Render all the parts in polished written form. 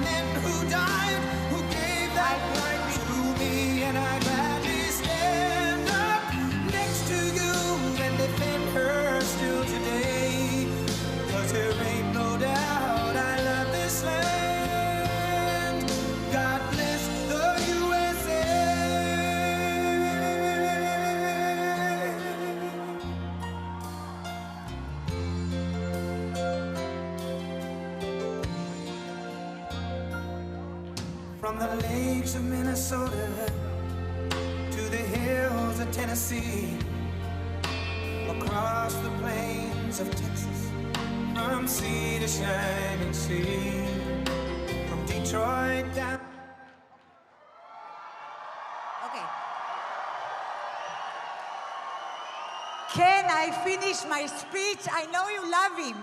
men who died, who gave that right to me, and I gladly stand up next to you and defend her still today. 'Cause there ain't no doubt I love this land. God bless the USA. From the lakes of Minnesota to the hills of Tennessee, across the plains of Texas, from sea to shining sea, from Detroit down. Okay. Can I finish my speech? I know you love him,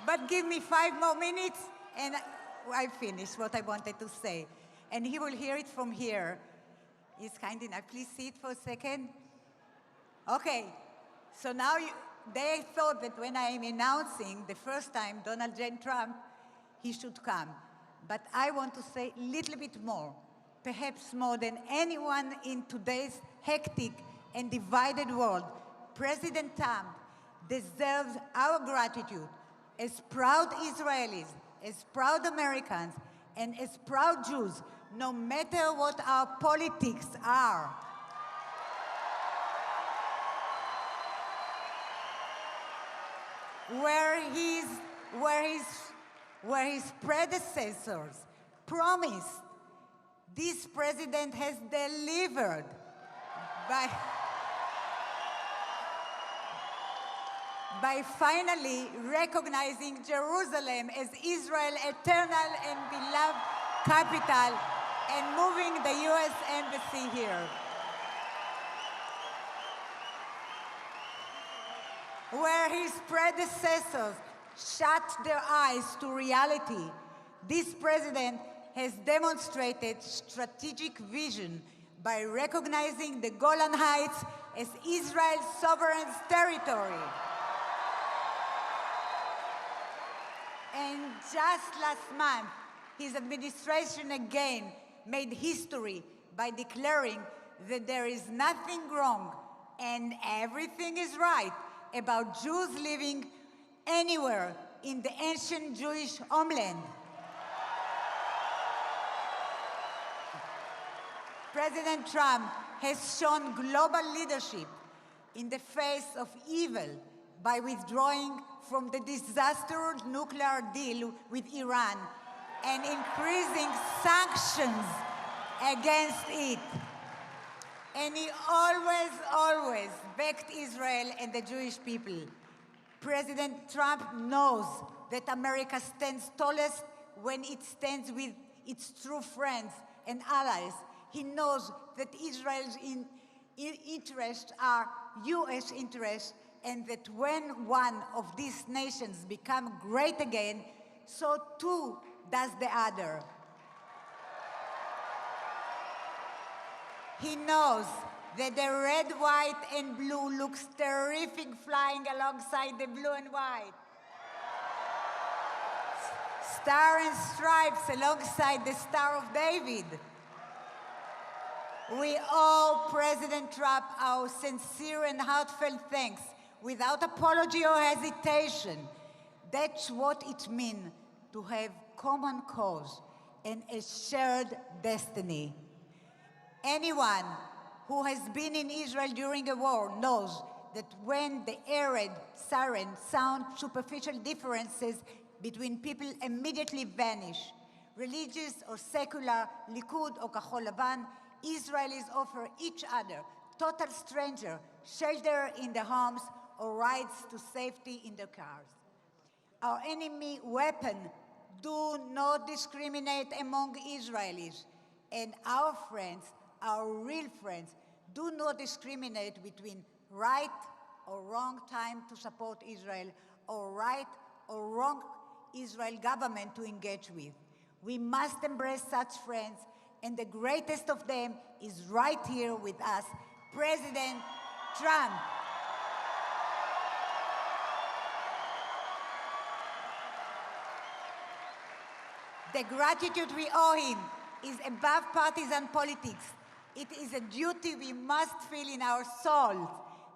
but give me 5 more minutes and I finish what I wanted to say. And he will hear it from here. He's kind enough. Please sit for a second. Okay, so now they thought that when I am announcing the first time Donald J. Trump, he should come. But I want to say a little bit more, perhaps more than anyone in today's hectic and divided world. President Trump deserves our gratitude as proud Israelis, as proud Americans, and as proud Jews, no matter what our politics are. Where his predecessors promised, this president has delivered by finally recognizing Jerusalem as Israel's eternal and beloved capital and moving the U.S. Embassy here. Where his predecessors shut their eyes to reality, this president has demonstrated strategic vision by recognizing the Golan Heights as Israel's sovereign territory. And just last month, his administration again made history by declaring that there is nothing wrong and everything is right about Jews living anywhere in the ancient Jewish homeland. President Trump has shown global leadership in the face of evil by withdrawing from the disastrous nuclear deal with Iran and increasing sanctions against it. And he always backed Israel and the Jewish people. President Trump knows that America stands tallest when it stands with its true friends and allies. He knows that Israel's interests are U.S. interests, and that when one of these nations becomes great again, so too does the other. He knows that the red, white, and blue looks terrific flying alongside the blue and white. Star and stripes alongside the Star of David. We owe President Trump our sincere and heartfelt thanks, without apology or hesitation. That's what it means to have common cause and a shared destiny. Anyone who has been in Israel during a war knows that when the air siren sound, superficial differences between people immediately vanish. Religious or secular, Likud or Kahol Lavan, Israelis offer each other, total stranger, shelter in their homes or rides to safety in their cars. Our enemy weapon do not discriminate among Israelis, and our friends, our real friends, do not discriminate between right or wrong time to support Israel or right or wrong Israel government to engage with. We must embrace such friends, and the greatest of them is right here with us, President Trump. The gratitude we owe him is above partisan politics. It is a duty we must feel in our souls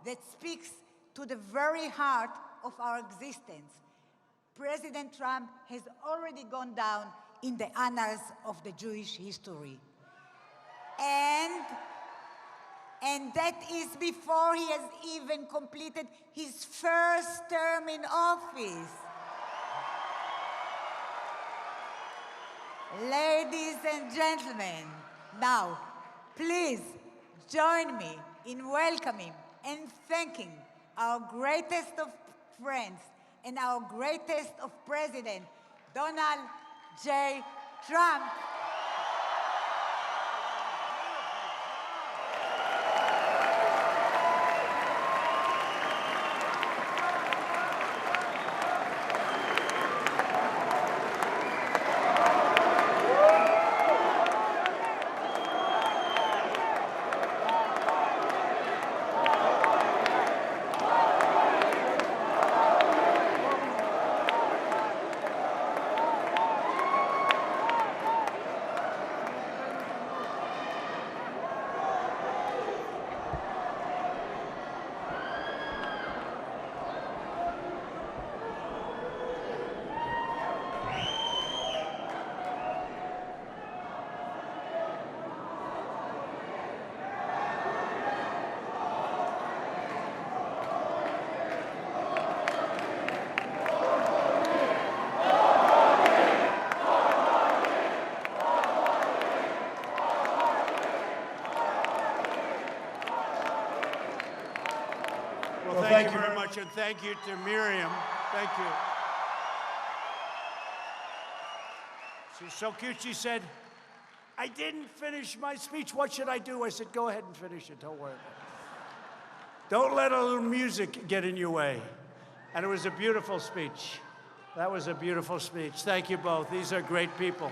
that speaks to the very heart of our existence. President Trump has already gone down in the annals of the Jewish history. And that is before he has even completed his first term in office. Ladies and gentlemen, now, please join me in welcoming and thanking our greatest of friends and our greatest of presidents, Donald J. Trump. Thank you very much, and thank you to Miriam. Thank you. She's so cute. She said, I didn't finish my speech. What should I do? I said, go ahead and finish it. Don't worry about it. Don't let a little music get in your way. And it was a beautiful speech. That was a beautiful speech. Thank you both. These are great people,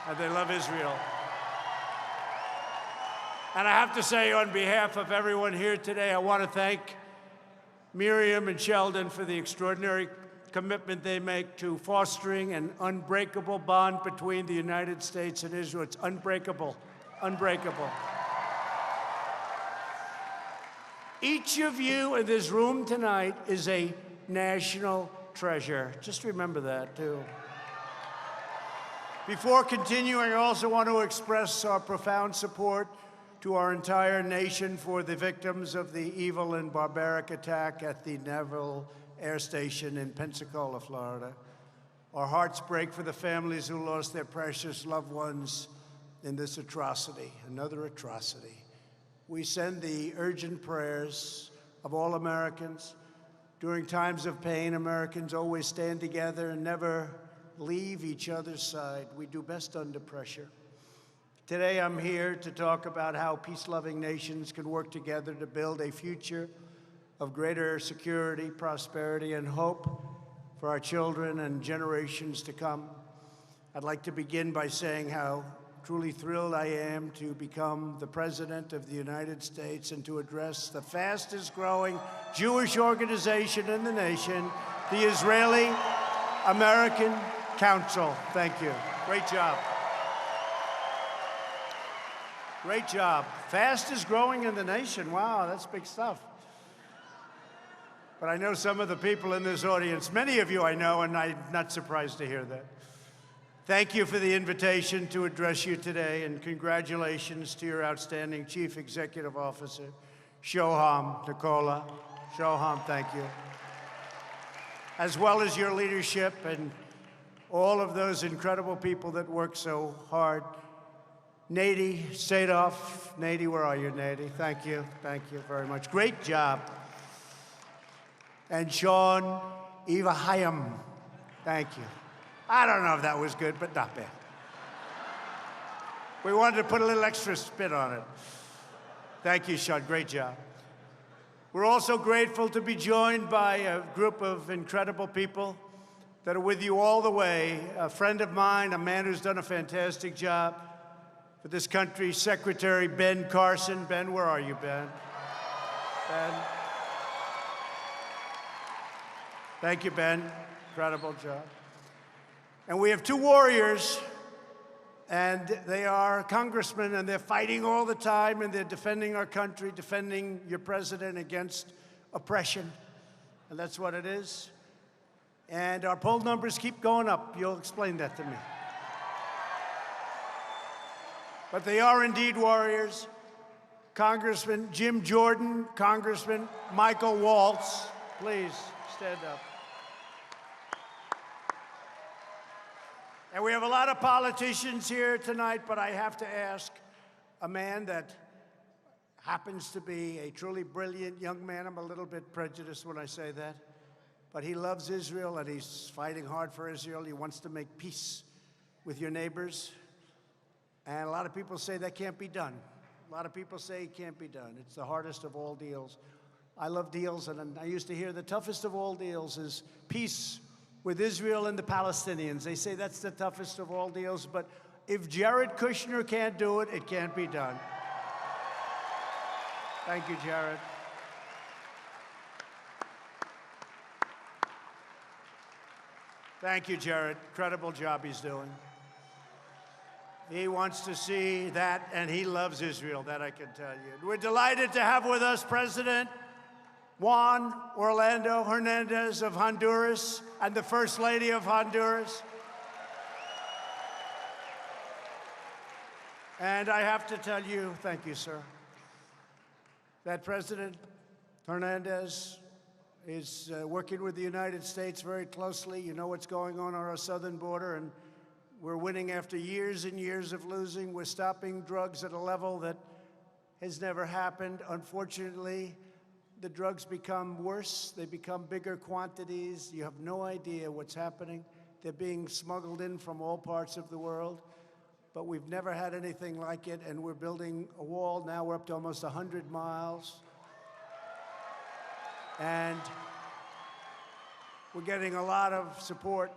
and they love Israel. And I have to say, on behalf of everyone here today, I want to thank Miriam and Sheldon for the extraordinary commitment they make to fostering an unbreakable bond between the United States and Israel. It's unbreakable, unbreakable. Each of you in this room tonight is a national treasure. Just remember that, too. Before continuing, I also want to express our profound support to our entire nation for the victims of the evil and barbaric attack at the Naval Air Station in Pensacola, Florida. Our hearts break for the families who lost their precious loved ones in this atrocity, another atrocity. We send the urgent prayers of all Americans. During times of pain, Americans always stand together and never leave each other's side. We do best under pressure. Today, I'm here to talk about how peace-loving nations can work together to build a future of greater security, prosperity, and hope for our children and generations to come. I'd like to begin by saying how truly thrilled I am to become the President of the United States and to address the fastest-growing Jewish organization in the nation, the Israeli American Council. Thank you. Great job. Great job. Fastest growing in the nation. Wow, that's big stuff. But I know some of the people in this audience, many of you I know, and I'm not surprised to hear that. Thank you for the invitation to address you today, and congratulations to your outstanding Chief Executive Officer, Shoham Nicola. Shoham, thank you. As well as your leadership and all of those incredible people that work so hard. Nady Sadoff. Nady, where are you, Nady? Thank you very much. Great job. And Sean Evahayim. Thank you. I don't know if that was good, but not bad. We wanted to put a little extra spin on it. Thank you, Sean. Great job. We're also grateful to be joined by a group of incredible people that are with you all the way. A friend of mine, a man who's done a fantastic job for this country, Secretary Ben Carson. Ben, where are you, Ben? Ben. Thank you, Ben. Incredible job. And we have two warriors, and they are congressmen, and they're fighting all the time, and they're defending our country, defending your president against oppression. And that's what it is. And our poll numbers keep going up. You'll explain that to me. But they are indeed warriors. Congressman Jim Jordan, Congressman Michael Waltz, please stand up. And we have a lot of politicians here tonight, but I have to ask a man that happens to be a truly brilliant young man. I'm a little bit prejudiced when I say that. But he loves Israel, and he's fighting hard for Israel. He wants to make peace with your neighbors. And a lot of people say that can't be done. A lot of people say it can't be done. It's the hardest of all deals. I love deals, and I used to hear the toughest of all deals is peace with Israel and the Palestinians. They say that's the toughest of all deals, but if Jared Kushner can't do it, it can't be done. Thank you, Jared. Thank you, Jared. Incredible job he's doing. He wants to see that, and he loves Israel, that I can tell you. We're delighted to have with us President Juan Orlando Hernandez of Honduras and the First Lady of Honduras. And I have to tell you, thank you, sir, that President Hernandez is working with the United States very closely. You know what's going on our southern border, and we're winning after years and years of losing. We're stopping drugs at a level that has never happened. Unfortunately, the drugs become worse. They become bigger quantities. You have no idea what's happening. They're being smuggled in from all parts of the world. But we've never had anything like it, and we're building a wall. Now we're up to almost 100 miles. And we're getting a lot of support,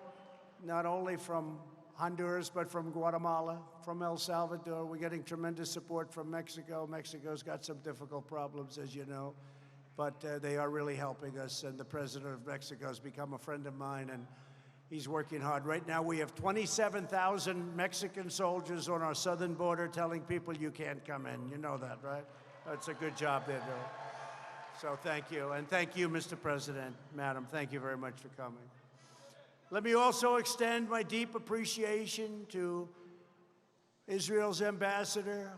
not only from Honduras, but from Guatemala, from El Salvador. We're getting tremendous support from Mexico. Mexico's got some difficult problems, as you know, but they are really helping us, and the president of Mexico has become a friend of mine, and he's working hard. Right now, we have 27,000 Mexican soldiers on our southern border telling people you can't come in. You know that, right? That's a good job they're doing. So thank you, and thank you, Mr. President, Madam. Thank you very much for coming. Let me also extend my deep appreciation to Israel's ambassador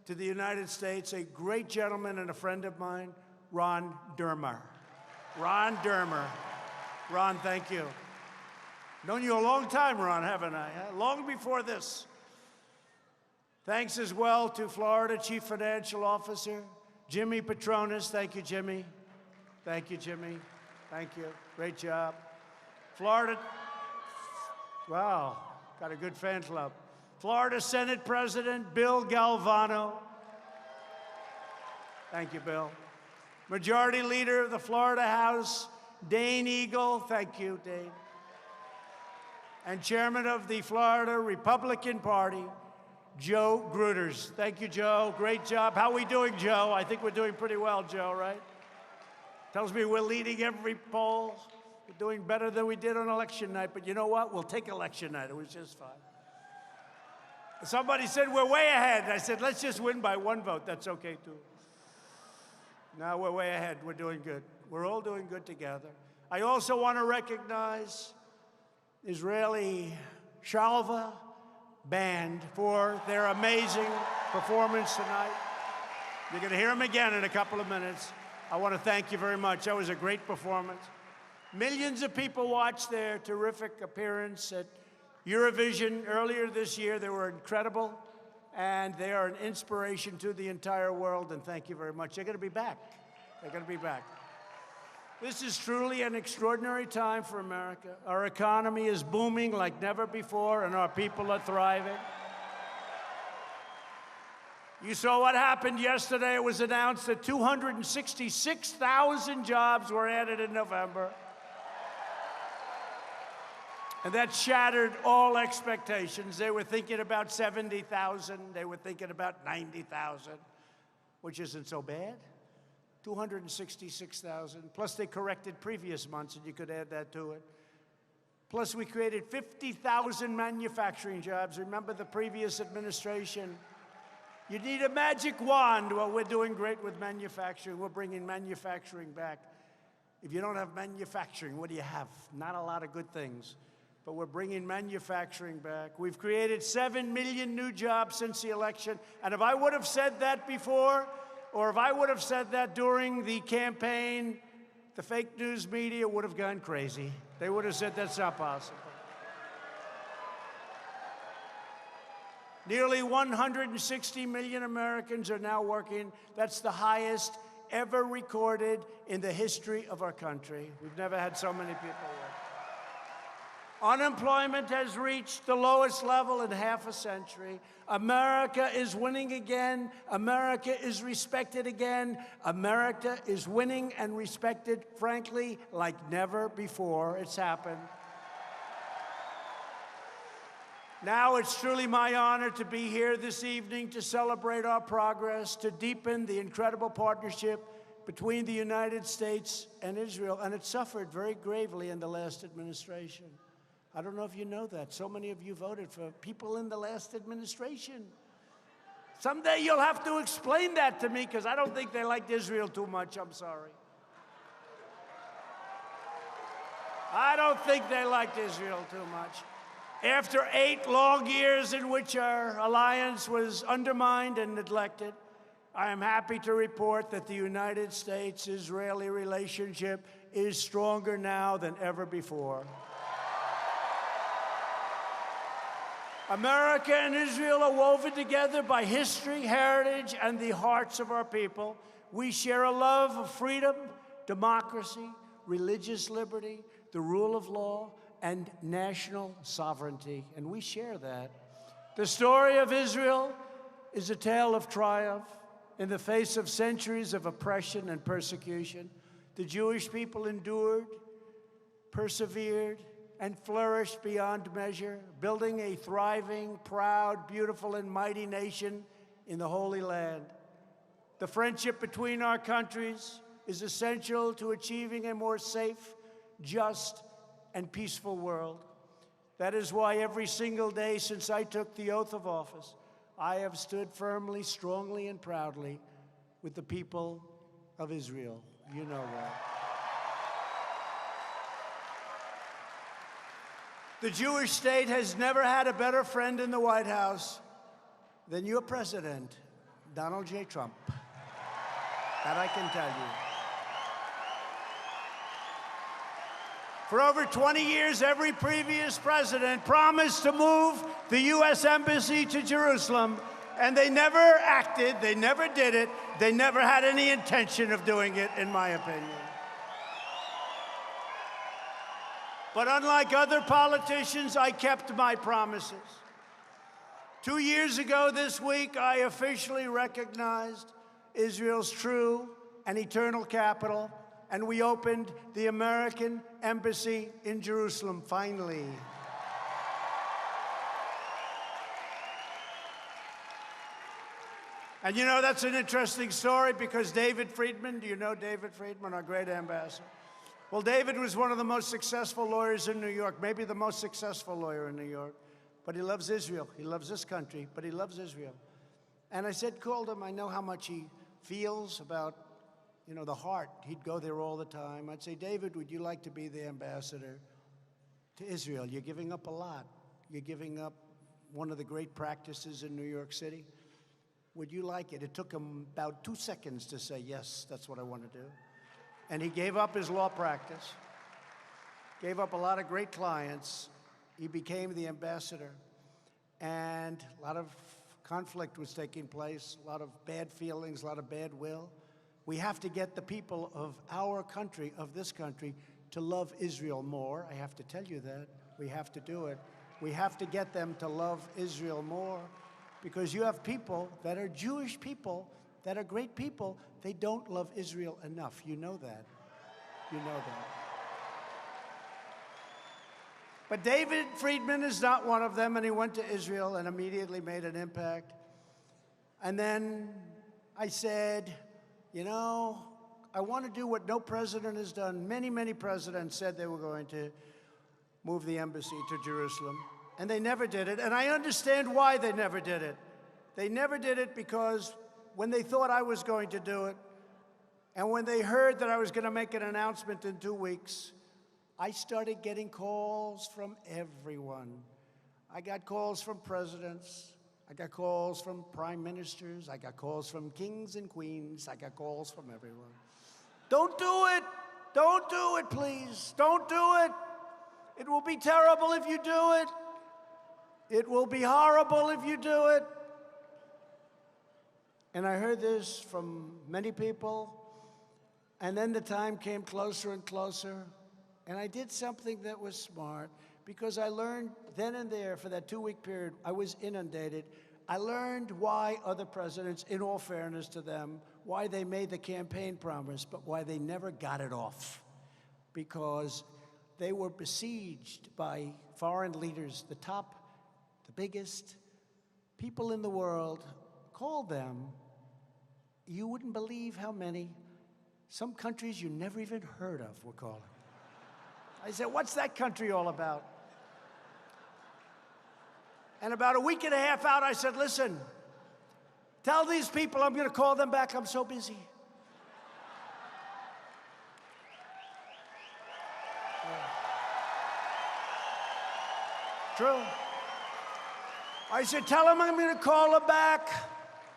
to the United States, a great gentleman and a friend of mine, Ron Dermer. Ron Dermer. Ron, thank you. Known you a long time, Ron, haven't I? Long before this. Thanks as well to Florida Chief Financial Officer, Jimmy Patronis. Thank you, Jimmy. Thank you, Jimmy. Thank you. Great job. Florida, wow, got a good fan club. Florida Senate President Bill Galvano. Thank you, Bill. Majority Leader of the Florida House, Dane Eagle. Thank you, Dane. And Chairman of the Florida Republican Party, Joe Gruters. Thank you, Joe. Great job. How are we doing, Joe? I think we're doing pretty well, Joe, right? Tells me we're leading every poll. We're doing better than we did on election night, but you know what? We'll take election night. It was just fine. Somebody said we're way ahead. I said, let's just win by one vote. That's okay, too. Now we're way ahead. We're doing good. We're all doing good together. I also want to recognize Israeli Shalva Band for their amazing performance tonight. You're going to hear them again in a couple of minutes. I want to thank you very much. That was a great performance. Millions of people watched their terrific appearance at Eurovision earlier this year. They were incredible, and they are an inspiration to the entire world, and thank you very much. They're going to be back. They're going to be back. This is truly an extraordinary time for America. Our economy is booming like never before, and our people are thriving. You saw what happened yesterday. It was announced that 266,000 jobs were added in November. And that shattered all expectations. They were thinking about 70,000. They were thinking about 90,000, which isn't so bad. 266,000. Plus, they corrected previous months, and you could add that to it. Plus, we created 50,000 manufacturing jobs. Remember the previous administration? You need a magic wand. Well, we're doing great with manufacturing. We're bringing manufacturing back. If you don't have manufacturing, what do you have? Not a lot of good things. But we're bringing manufacturing back. We've created 7 million new jobs since the election. And if I would have said that before, or if I would have said that during the campaign, the fake news media would have gone crazy. They would have said that's not possible. Nearly 160 million Americans are now working. That's the highest ever recorded in the history of our country. We've never had so many people work. Unemployment has reached the lowest level in half a century. America is winning again. America is respected again. America is winning and respected, frankly, like never before. It's happened. Now it's truly my honor to be here this evening to celebrate our progress, to deepen the incredible partnership between the United States and Israel. And it suffered very gravely in the last administration. I don't know if you know that. So many of you voted for people in the last administration. Someday you'll have to explain that to me, because I don't think they liked Israel too much. I'm sorry. I don't think they liked Israel too much. After 8 long years in which our alliance was undermined and neglected, I am happy to report that the United States-Israeli relationship is stronger now than ever before. America and Israel are woven together by history, heritage, and the hearts of our people. We share a love of freedom, democracy, religious liberty, the rule of law, and national sovereignty, and we share that. The story of Israel is a tale of triumph in the face of centuries of oppression and persecution. The Jewish people endured, persevered, and flourished beyond measure, building a thriving, proud, beautiful, and mighty nation in the Holy Land. The friendship between our countries is essential to achieving a more safe, just, and peaceful world. That is why every single day since I took the oath of office, I have stood firmly, strongly, and proudly with the people of Israel. You know that. The Jewish state has never had a better friend in the White House than your president, Donald J. Trump. That I can tell you. For over 20 years, every previous president promised to move the U.S. Embassy to Jerusalem, and they never acted, they never did it, they never had any intention of doing it, in my opinion. But unlike other politicians, I kept my promises. 2 years ago this week, I officially recognized Israel's true and eternal capital, and we opened the American Embassy in Jerusalem, finally. And you know, that's an interesting story, because David Friedman, do you know David Friedman, our great ambassador? Well, David was one of the most successful lawyers in New York, maybe the most successful lawyer in New York. But he loves Israel. He loves this country, but he loves Israel. And I called him, I know how much he feels about, you know, the heart. He'd go there all the time. I'd say, David, would you like to be the ambassador to Israel? You're giving up a lot. You're giving up one of the great practices in New York City. Would you like it? It took him about 2 seconds to say, yes, that's what I want to do. And he gave up his law practice, gave up a lot of great clients. He became the ambassador. And a lot of conflict was taking place, a lot of bad feelings, a lot of bad will. We have to get the people of our country, of this country, to love Israel more. I have to tell you that. We have to do it. We have to get them to love Israel more, because you have people that are Jewish people that are great people. They don't love Israel enough. You know that. You know that. But David Friedman is not one of them, and he went to Israel and immediately made an impact. And then I said, you know, I want to do what no president has done. Many, many presidents said they were going to. move the embassy to Jerusalem. And they never did it, and I understand why they never did it. They never did it because when they thought I was going to do it, and when they heard that I was going to make an announcement in 2 weeks, I started getting calls from everyone. I got calls from presidents. I got calls from prime ministers. I got calls from kings and queens. I got calls from everyone. Don't do it. Don't do it, please. Don't do it. It will be terrible if you do it. It will be horrible if you do it. And I heard this from many people. And then the time came closer and closer. And I did something that was smart, because I learned then and there, for that 2-week period, I was inundated. I learned why other presidents, in all fairness to them, why they made the campaign promise, but why they never got it off. Because they were besieged by foreign leaders, the top, the biggest people in the world. Called them. You wouldn't believe how many. Some countries you never even heard of were calling. I said, what's that country all about? And about a week and a half out, I said, listen, tell these people I'm going to call them back. I'm so busy. True. I said, tell them I'm going to call them back.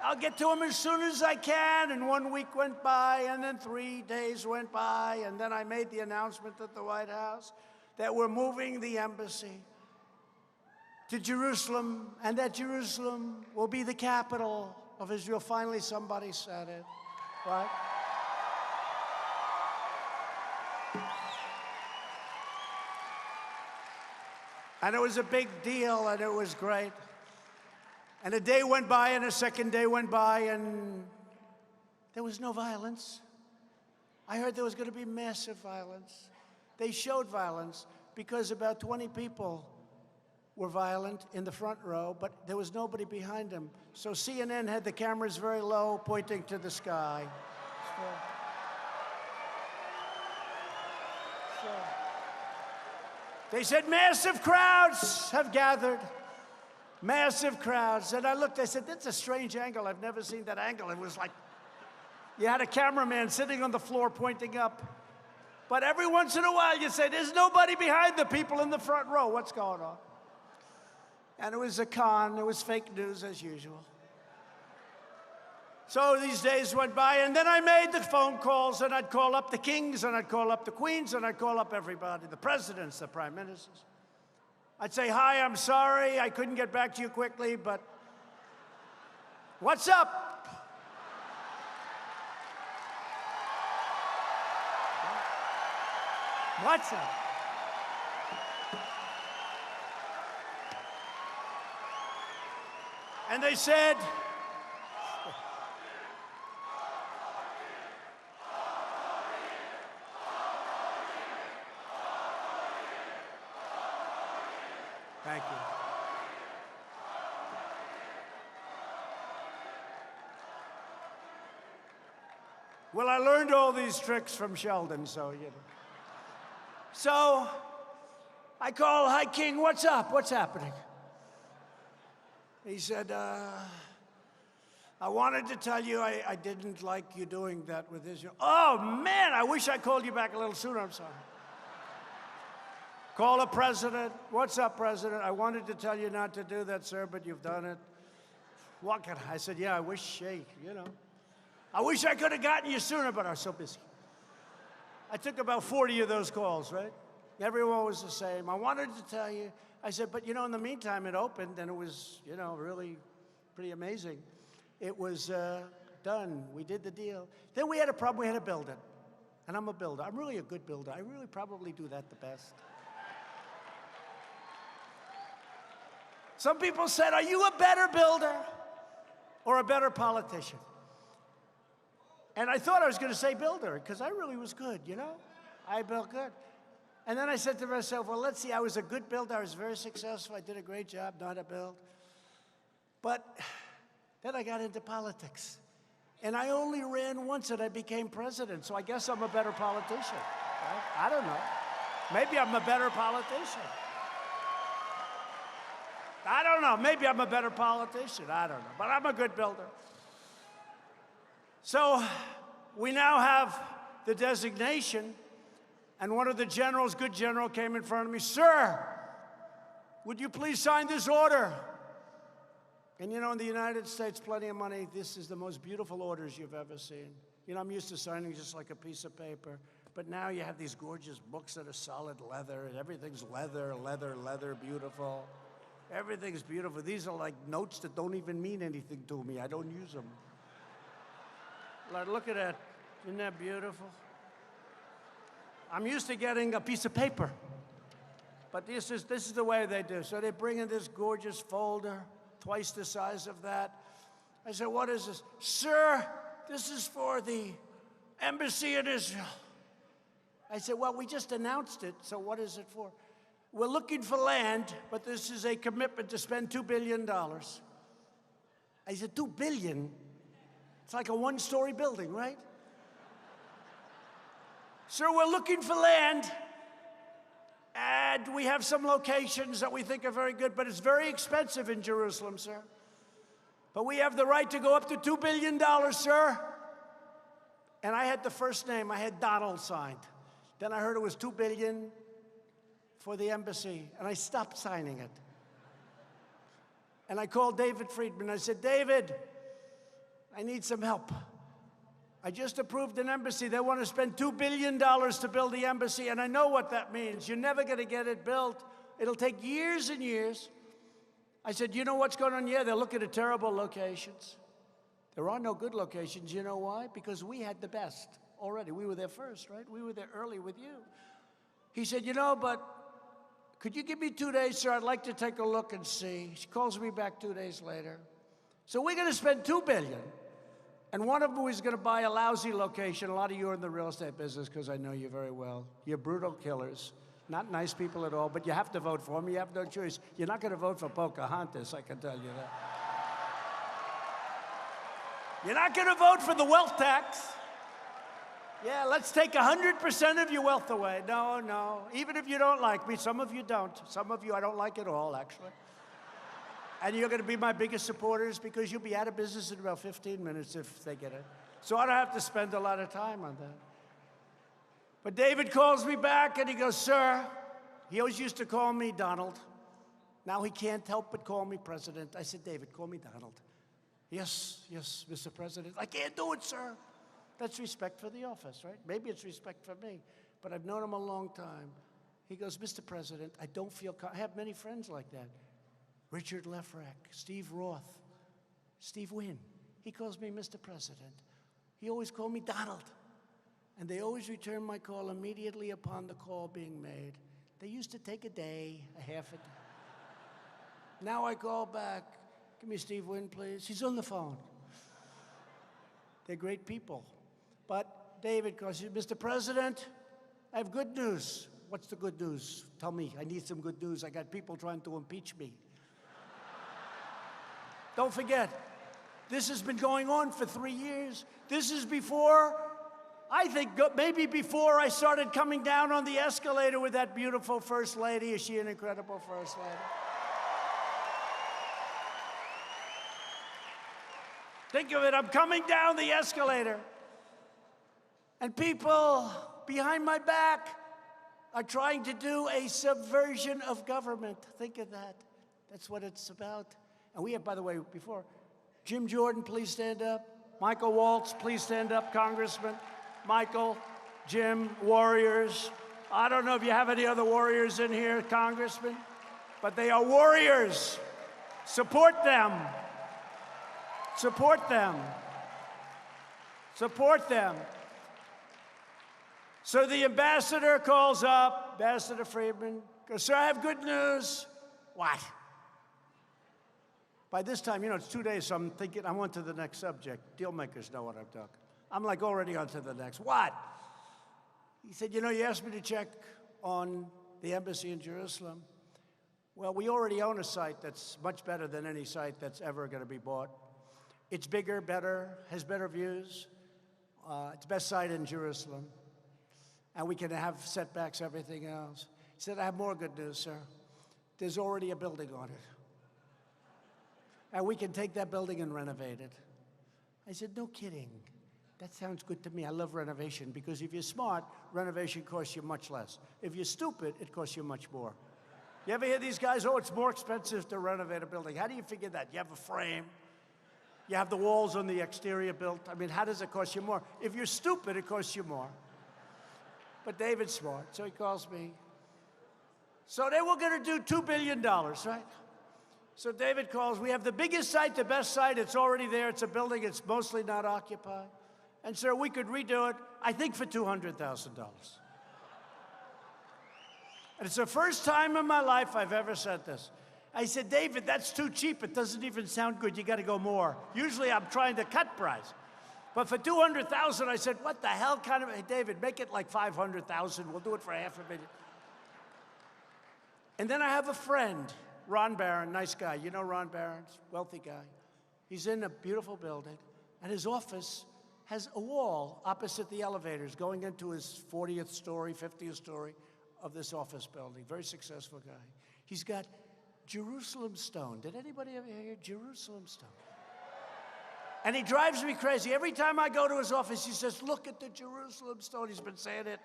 I'll get to them as soon as I can. And 1 week went by, and then 3 days went by, and then I made the announcement at the White House that we're moving the embassy to Jerusalem, and that Jerusalem will be the capital of Israel. Finally, somebody said it, right? And it was a big deal, and it was great. And a day went by, and a second day went by, and there was no violence. I heard there was going to be massive violence. They showed violence because about 20 people were violent in the front row, but there was nobody behind them. So CNN had the cameras very low, pointing to the sky. So they said massive crowds have gathered. Massive crowds. And I looked, I said, that's a strange angle. I've never seen that angle. It was like you had a cameraman sitting on the floor pointing up. But every once in a while you say, there's nobody behind the people in the front row. What's going on? And it was a con. It was fake news as usual. So these days went by, and then I made the phone calls, and I'd call up the kings, and I'd call up the queens, and I'd call up everybody, the presidents, the prime ministers. I'd say, hi, I'm sorry, I couldn't get back to you quickly, but what's up? What's up? And they said, thank you. Well, I learned all these tricks from Sheldon, so, you know. So I call, hi, King, what's up? What's happening? He said, I wanted to tell you I didn't like you doing that with Israel. Oh, man, I wish I called you back a little sooner. I'm sorry. Call the president. What's up, President? I wanted to tell you not to do that, sir, but you've done it. What can I said, yeah, I wish, you know. I wish I could have gotten you sooner, but I was so busy. I took about 40 of those calls, right? Everyone was the same. I wanted to tell you. I said, but, you know, in the meantime, it opened, and it was, you know, really pretty amazing. It was done. We did the deal. Then we had a problem. We had to build it. And I'm a builder. I'm really a good builder. I really probably do that the best. Some people said, are you a better builder or a better politician? And I thought I was going to say builder, because I really was good, you know? I built good. And then I said to myself, well, let's see, I was a good builder. I was very successful. I did a great job, not a build. But then I got into politics. And I only ran once, and I became president. So I guess I'm a better politician, right? I don't know. Maybe I'm a better politician. I don't know. Maybe I'm a better politician. I don't know. But I'm a good builder. So we now have the designation, and one of the generals, good general, came in front of me. Sir, would you please sign this order? And you know, in the United States, plenty of money, this is the most beautiful orders you've ever seen. You know, I'm used to signing just like a piece of paper. But now you have these gorgeous books that are solid leather, and everything's leather, leather, leather, beautiful. Everything's beautiful. These are like notes that don't even mean anything to me. I don't use them. Like, look at that. Isn't that beautiful? I'm used to getting a piece of paper. But this is the way they do. So they bring in this gorgeous folder, twice the size of that. I said, what is this? Sir, this is for the embassy in Israel. I said, well, we just announced it, so what is it for? We're looking for land, but this is a commitment to spend $2 billion. I said, $2 billion? It's like a one-story building, right? Sir, we're looking for land, and we have some locations that we think are very good, but it's very expensive in Jerusalem, sir. But we have the right to go up to $2 billion, sir. And I had the first name. I had Donald signed. Then I heard it was $2 billion for the embassy, and I stopped signing it. And I called David Friedman. I said, David, I need some help. I just approved an embassy. They want to spend $2 billion to build the embassy, and I know what that means. You're never going to get it built. It'll take years and years. I said, you know what's going on? Yeah, they're looking at terrible locations. There are no good locations. You know why? Because we had the best already. We were there first, right? We were there early with you. He said, you know, but could you give me 2 days, sir? I'd like to take a look and see. She calls me back 2 days later. So we're going to spend $2 billion. And one of them is going to buy a lousy location. A lot of you are in the real estate business because I know you very well. You're brutal killers. Not nice people at all, but you have to vote for them. You have no choice. You're not going to vote for Pocahontas, I can tell you that. You're not going to vote for the wealth tax. Yeah, let's take 100% of your wealth away. No, no. Even if you don't like me, some of you don't. Some of you I don't like at all, actually. And you're going to be my biggest supporters because you'll be out of business in about 15 minutes if they get it. So I don't have to spend a lot of time on that. But David calls me back and he goes, sir, he always used to call me Donald. Now he can't help but call me President. I said, David, call me Donald. Yes, yes, Mr. President. I can't do it, sir. That's respect for the office, right? Maybe it's respect for me, but I've known him a long time. He goes, Mr. President, I don't feel, I have many friends like that. Richard Lefrak, Steve Roth, Steve Wynn. He calls me Mr. President. He always called me Donald. And they always return my call immediately upon the call being made. They used to take a day, a half a day. Now I call back. Give me Steve Wynn, please. He's on the phone. They're great people. But David calls you, Mr. President, I have good news. What's the good news? Tell me, I need some good news. I got people trying to impeach me. Don't forget, this has been going on for 3 years. This is before, I think maybe before I started coming down on the escalator with that beautiful First Lady. Is she an incredible First Lady? Think of it, I'm coming down the escalator, and people behind my back are trying to do a subversion of government. Think of that. That's what it's about. And we have, by the way, before, Jim Jordan, please stand up. Michael Waltz, please stand up, Congressman. Michael, Jim, warriors. I don't know if you have any other warriors in here, Congressman, but they are warriors. Support them. Support them. Support them. So the ambassador calls up, Ambassador Friedman, goes, sir, I have good news. What? By this time, you know, it's 2 days, so I'm thinking, I'm on to the next subject. Deal makers know what I'm talking. I'm like already on to the next. What? He said, you know, you asked me to check on the embassy in Jerusalem. Well, we already own a site that's much better than any site that's ever going to be bought. It's bigger, better, has better views. It's the best site in Jerusalem. and we can have setbacks, everything else. He said, I have more good news, sir. There's already a building on it. And we can take that building and renovate it. I said, no kidding. That sounds good to me. I love renovation because if you're smart, renovation costs you much less. If you're stupid, it costs you much more. You ever hear these guys, oh, it's more expensive to renovate a building? How do you figure that? You have a frame. You have the walls on the exterior built. I mean, how does it cost you more? If you're stupid, it costs you more. But David's smart, so he calls me. So they were going to do $2 billion, right? So David calls. We have the biggest site, the best site. It's already there. It's a building. It's mostly not occupied. And, sir, we could redo it, I think, for $200,000. And it's the first time in my life I've ever said this. I said, David, that's too cheap. It doesn't even sound good. You got to go more. Usually I'm trying to cut price. But for $200,000, I said, what the hell kind of, hey, David, make it like $500,000. We'll do it for $500,000. And then I have a friend, Ron Barron, nice guy. You know Ron Barron, wealthy guy. He's in a beautiful building, and his office has a wall opposite the elevators going into his 40th story, 50th story of this office building. Very successful guy. He's got Jerusalem stone. Did anybody ever hear Jerusalem stone? And he drives me crazy. Every time I go to his office, he says, look at the Jerusalem stone. He's been saying it.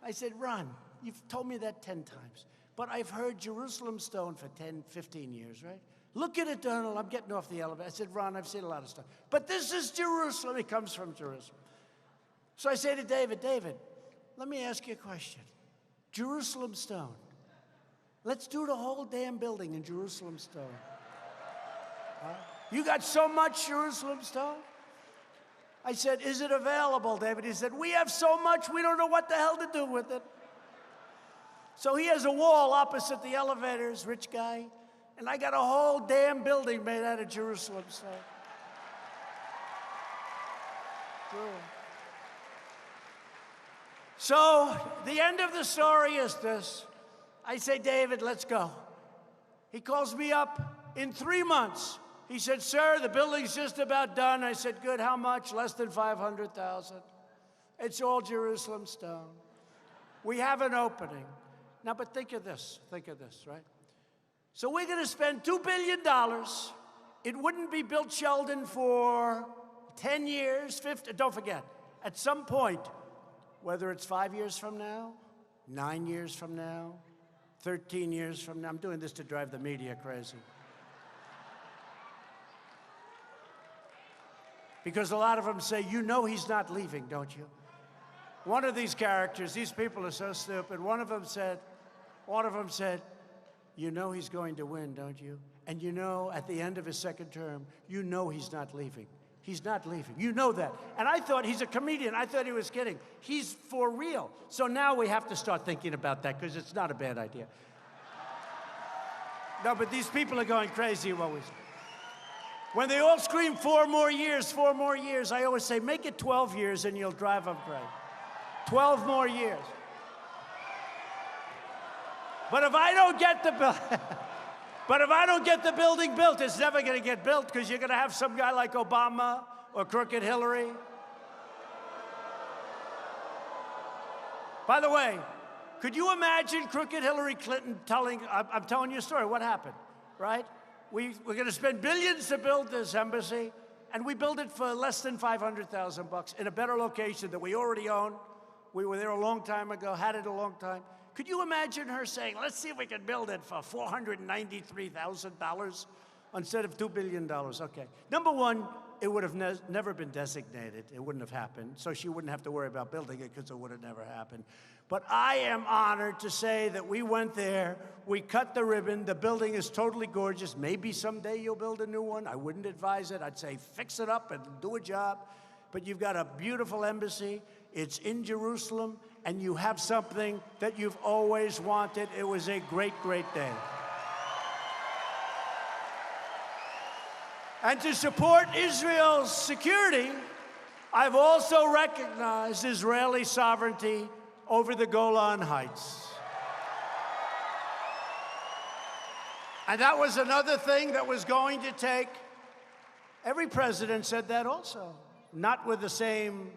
I said, Ron, you've told me that 10 times. But I've heard Jerusalem stone for 10, 15 years, right? Look at it, Donald. I'm getting off the elevator. I said, Ron, I've seen a lot of stuff. But this is Jerusalem. He comes from Jerusalem. So I say to David, David, let me ask you a question. Jerusalem stone. Let's do the whole damn building in Jerusalem stone. You got so much Jerusalem stone? I said, is it available, David? He said, we have so much, we don't know what the hell to do with it. So he has a wall opposite the elevators, rich guy, and I got a whole damn building made out of Jerusalem stone. So the end of the story is this. I say, David, let's go. He calls me up in 3 months. He said, sir, the building's just about done. I said, good, how much? Less than $500,000. It's all Jerusalem stone. We have an opening. Now, but think of this, right? So we're going to spend $2 billion. It wouldn't be built, Sheldon, for 10 years, 50. Don't forget, at some point, whether it's 5 years from now, 9 years from now, 13 years from now, I'm doing this to drive the media crazy. Because a lot of them say, you know he's not leaving, don't you? One of these characters, these people are so stupid, one of them said, you know he's going to win, don't you? And you know, at the end of his second term, you know he's not leaving. He's not leaving. You know that. And I thought, he's a comedian. I thought he was kidding. He's for real. So now we have to start thinking about that because it's not a bad idea. No, but these people are going crazy always. When they all scream 4 more years, I always say, make it 12 years and you'll drive them crazy. 12 more years. But if I don't get the building built, it's never going to get built because you're going to have some guy like Obama or Crooked Hillary. By the way, could you imagine Crooked Hillary Clinton telling, I'm telling you a story, what happened, right? We're going to spend billions to build this embassy, and we built it for less than $500,000 in a better location that we already own. We were there a long time ago, had it a long time. Could you imagine her saying, let's see if we can build it for $493,000 instead of $2 billion? Okay. Number one, it would have never been designated. It wouldn't have happened. So she wouldn't have to worry about building it because it would have never happened. But I am honored to say that we went there, we cut the ribbon, the building is totally gorgeous. Maybe someday you'll build a new one. I wouldn't advise it. I'd say fix it up and do a job. But you've got a beautiful embassy. It's in Jerusalem, and you have something that you've always wanted. It was a great, great day. And to support Israel's security, I've also recognized Israeli sovereignty over the Golan Heights. And that was another thing that was going to take, every president said that also, not with the same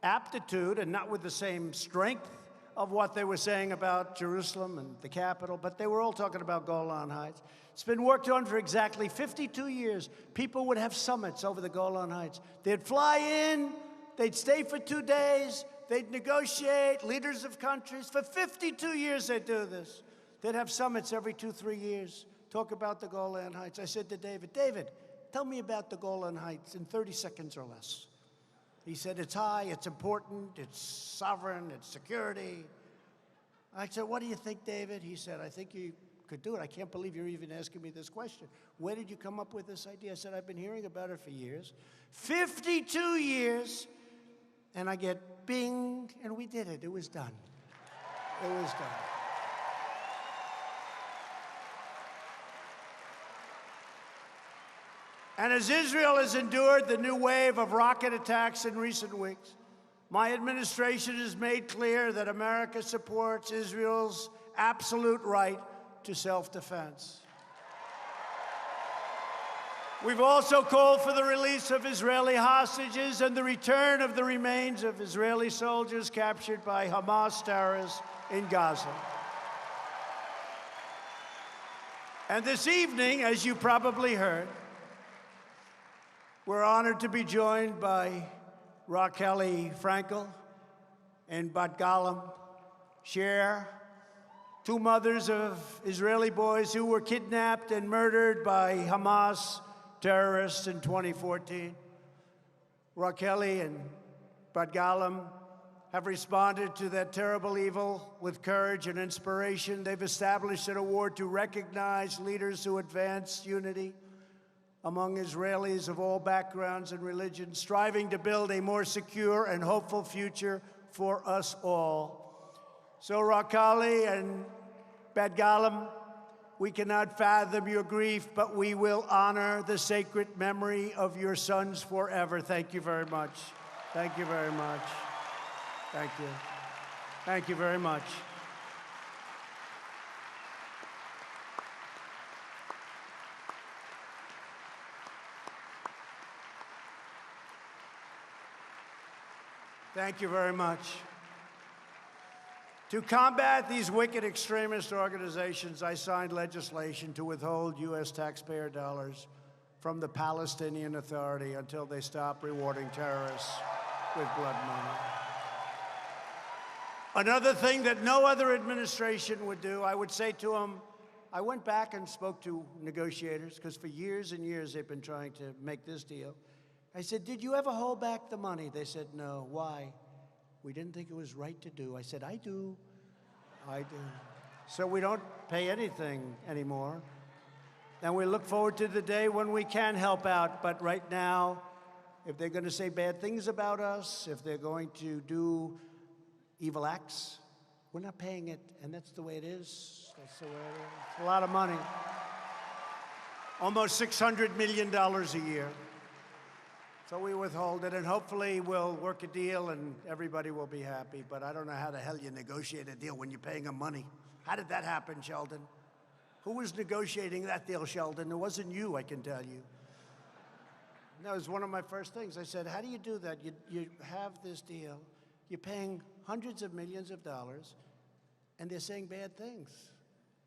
aptitude and not with the same strength of what they were saying about Jerusalem and the capital, but they were all talking about Golan Heights. It's been worked on for exactly 52 years. People would have summits over the Golan Heights. They'd fly in, they'd stay for 2 days, they'd negotiate, leaders of countries. For 52 years they'd do this. They'd have summits every 2-3 years, talk about the Golan Heights. I said to David, tell me about the Golan Heights in 30 seconds or less. He said, it's high, it's important, it's sovereign, it's security. I said, what do you think, David? He said, I think you could do it. I can't believe you're even asking me this question. Where did you come up with this idea? I said, I've been hearing about it for years. 52 years, and I get bing, and we did it. It was done. It was done. And as Israel has endured the new wave of rocket attacks in recent weeks, my administration has made clear that America supports Israel's absolute right to self-defense. We've also called for the release of Israeli hostages and the return of the remains of Israeli soldiers captured by Hamas terrorists in Gaza. And this evening, as you probably heard, we're honored to be joined by Raquel Frankel and Bat Galam Sher, two mothers of Israeli boys who were kidnapped and murdered by Hamas terrorists in 2014. Raquel and Bat Galam have responded to that terrible evil with courage and inspiration. They've established an award to recognize leaders who advance unity among Israelis of all backgrounds and religions, striving to build a more secure and hopeful future for us all. So Raquel and Bat Galam, we cannot fathom your grief, but we will honor the sacred memory of your sons forever. Thank you very much. Thank you very much. Thank you. Thank you very much. Thank you very much. To combat these wicked extremist organizations, I signed legislation to withhold U.S. taxpayer dollars from the Palestinian Authority until they stop rewarding terrorists with blood money. Another thing that no other administration would do, I would say to them, I went back and spoke to negotiators, because for years and years they've been trying to make this deal. I said, did you ever hold back the money? They said, no. Why? We didn't think it was right to do. I said, I do. I do. So we don't pay anything anymore. And we look forward to the day when we can help out. But right now, if they're going to say bad things about us, if they're going to do evil acts, we're not paying it. And that's the way it is. That's the way it is. It's a lot of money. Almost $600 million a year. So we withhold it, and hopefully we'll work a deal and everybody will be happy. But I don't know how the hell you negotiate a deal when you're paying them money. How did that happen, Sheldon? Who was negotiating that deal, Sheldon? It wasn't you, I can tell you. That was one of my first things. I said, how do you do that? You have this deal, you're paying hundreds of millions of dollars, and they're saying bad things.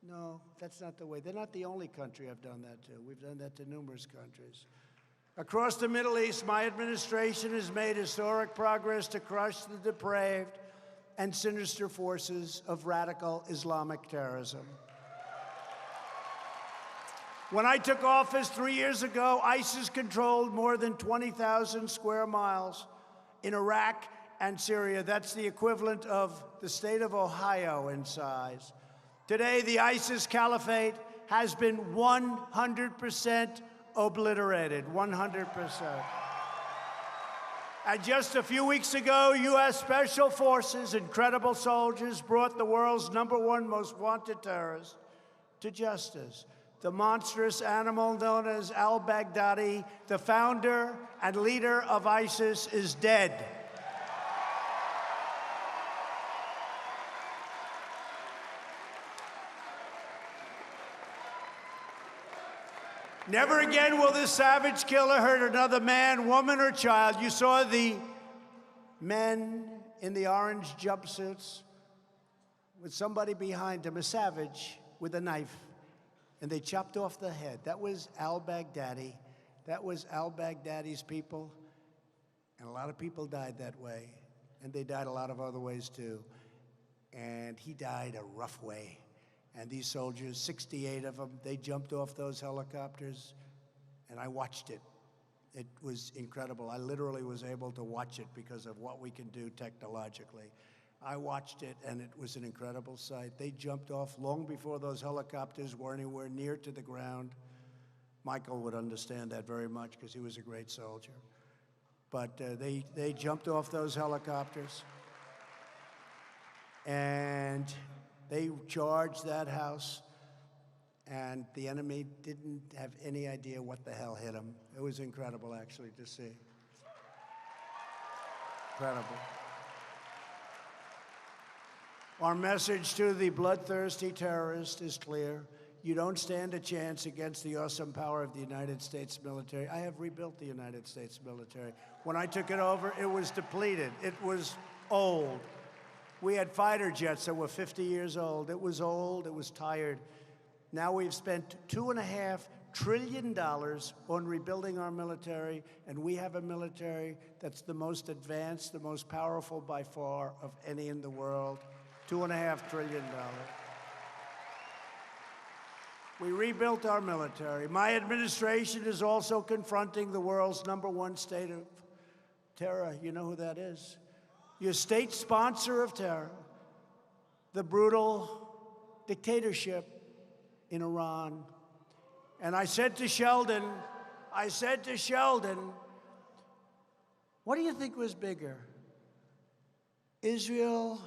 No, that's not the way. They're not the only country I've done that to. We've done that to numerous countries. Across the Middle East, my administration has made historic progress to crush the depraved and sinister forces of radical Islamic terrorism. When I took office 3 years ago, ISIS controlled more than 20,000 square miles in Iraq and Syria. That's the equivalent of the state of Ohio in size. Today, the ISIS caliphate has been 100% obliterated, 100%. And just a few weeks ago, U.S. Special Forces, incredible soldiers, brought the world's #1 most wanted terrorist to justice. The monstrous animal known as al-Baghdadi, the founder and leader of ISIS, is dead. Never again will this savage killer hurt another man, woman, or child. You saw the men in the orange jumpsuits with somebody behind them, a savage with a knife, and they chopped off the head. That was al-Baghdadi. That was al-Baghdadi's people, and a lot of people died that way, and they died a lot of other ways too. And he died a rough way. And these soldiers, 68 of them, they jumped off those helicopters, and I watched it. It was incredible. I literally was able to watch it because of what we can do technologically. I watched it, and it was an incredible sight. They jumped off long before those helicopters were anywhere near to the ground. Michael would understand that very much because he was a great soldier. But they jumped off those helicopters, and they charged that house, and the enemy didn't have any idea what the hell hit them. It was incredible, actually, to see. Incredible. Our message to the bloodthirsty terrorist is clear. You don't stand a chance against the awesome power of the United States military. I have rebuilt the United States military. When I took it over, it was depleted. It was old. We had fighter jets that were 50 years old. It was old, it was tired. Now we've spent $2.5 trillion on rebuilding our military, and we have a military that's the most advanced, the most powerful by far of any in the world. $2.5 trillion. We rebuilt our military. My administration is also confronting the world's #1 state of terror. You know who that is? Your state sponsor of terror, the brutal dictatorship in Iran. And I said to Sheldon, what do you think was bigger? Israel,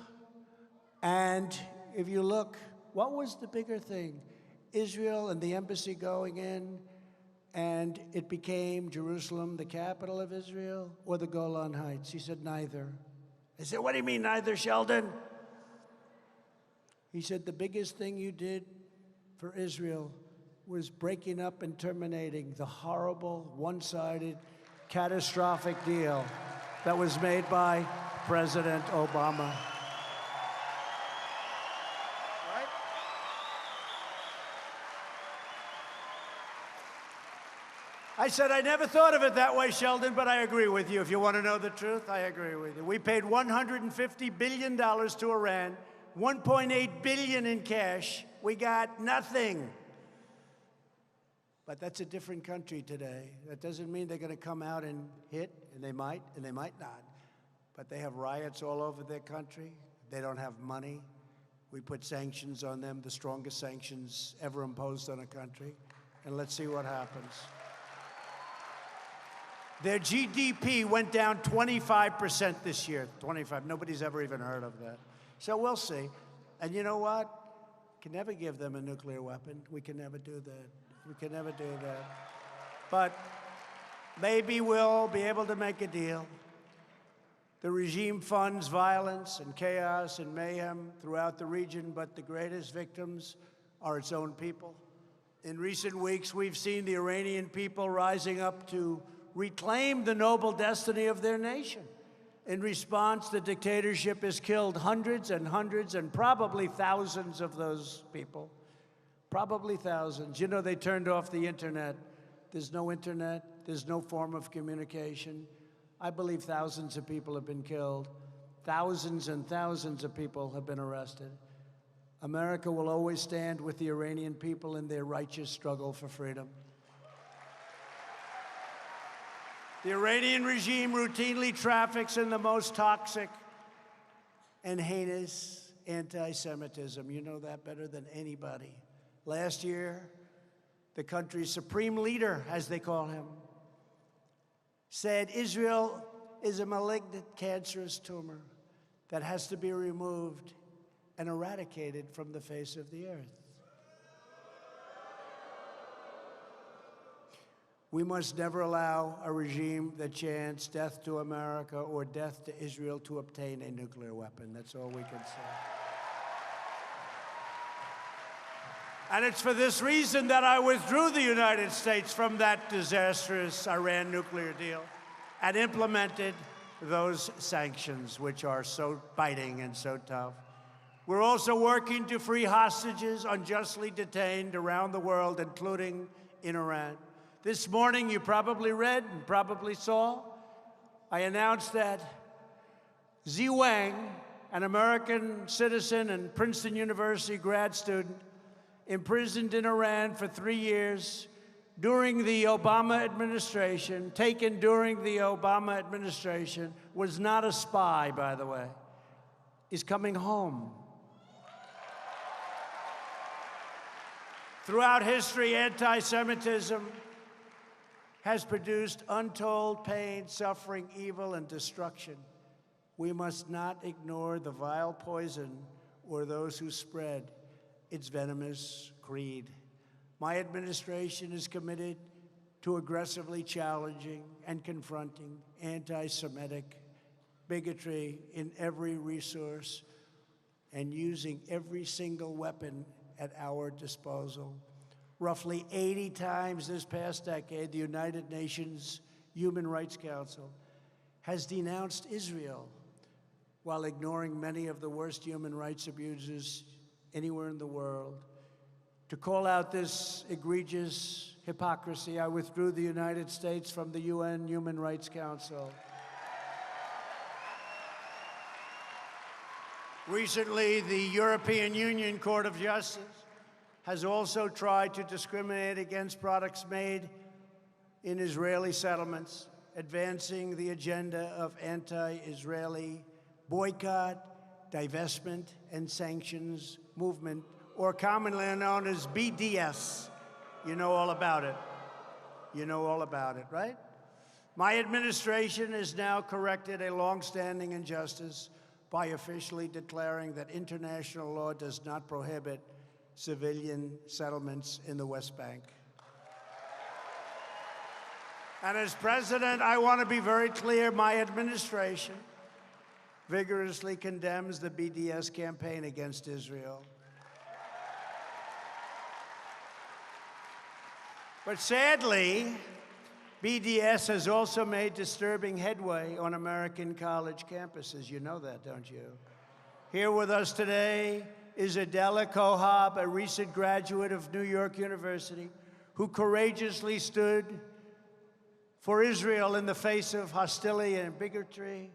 and if you look, what was the bigger thing? Israel and the embassy going in, and it became Jerusalem, the capital of Israel, or the Golan Heights? He said, neither. I said, what do you mean, neither, Sheldon? He said, the biggest thing you did for Israel was breaking up and terminating the horrible, one-sided, catastrophic deal that was made by President Obama. I said, I never thought of it that way, Sheldon, but I agree with you. If you want to know the truth, I agree with you. We paid $150 billion to Iran, $1.8 billion in cash. We got nothing. But that's a different country today. That doesn't mean they're going to come out and hit, and they might not. But they have riots all over their country. They don't have money. We put sanctions on them, the strongest sanctions ever imposed on a country. And let's see what happens. Their GDP went down 25% this year. 25. Nobody's ever even heard of that. So we'll see. And you know what? Can never give them a nuclear weapon. We can never do that. We can never do that. But maybe we'll be able to make a deal. The regime funds violence and chaos and mayhem throughout the region, but the greatest victims are its own people. In recent weeks, we've seen the Iranian people rising up to reclaim the noble destiny of their nation. In response, the dictatorship has killed hundreds and hundreds and probably thousands of those people. Probably thousands. You know, they turned off the internet. There's no internet. There's no form of communication. I believe thousands of people have been killed. Thousands and thousands of people have been arrested. America will always stand with the Iranian people in their righteous struggle for freedom. The Iranian regime routinely traffics in the most toxic and heinous anti-Semitism. You know that better than anybody. Last year, the country's supreme leader, as they call him, said Israel is a malignant, cancerous tumor that has to be removed and eradicated from the face of the earth. We must never allow a regime that chants death to America or death to Israel to obtain a nuclear weapon. That's all we can say. And it's for this reason that I withdrew the United States from that disastrous Iran nuclear deal and implemented those sanctions, which are so biting and so tough. We're also working to free hostages unjustly detained around the world, including in Iran. This morning, you probably read and probably saw, I announced that Zi Wang, an American citizen and Princeton University grad student, imprisoned in Iran for 3 years during the Obama administration, taken during the Obama administration, was not a spy, by the way, is coming home. Throughout history, anti-Semitism has produced untold pain, suffering, evil, and destruction. We must not ignore the vile poison or those who spread its venomous creed. My administration is committed to aggressively challenging and confronting anti-Semitic bigotry in every resource and using every single weapon at our disposal. Roughly 80 times this past decade, the United Nations Human Rights Council has denounced Israel while ignoring many of the worst human rights abuses anywhere in the world. To call out this egregious hypocrisy, I withdrew the United States from the UN Human Rights Council. Recently, the European Union Court of Justice has also tried to discriminate against products made in Israeli settlements, advancing the agenda of anti-Israeli boycott, divestment, and sanctions movement, or commonly known as BDS. You know all about it. You know all about it, right? My administration has now corrected a long-standing injustice by officially declaring that international law does not prohibit civilian settlements in the West Bank. And as president, I want to be very clear, my administration vigorously condemns the BDS campaign against Israel. But sadly, BDS has also made disturbing headway on American college campuses. You know that, don't you? Here with us today is Adela Kohab, a recent graduate of New York University, who courageously stood for Israel in the face of hostility and bigotry.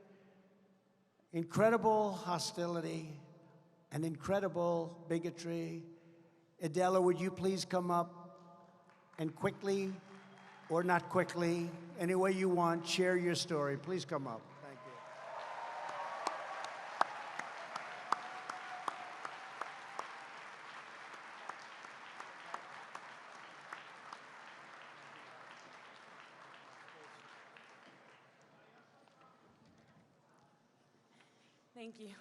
Incredible hostility and incredible bigotry. Adela, would you please come up and quickly, or not quickly, any way you want, share your story. Please come up. Thank you. Thank you.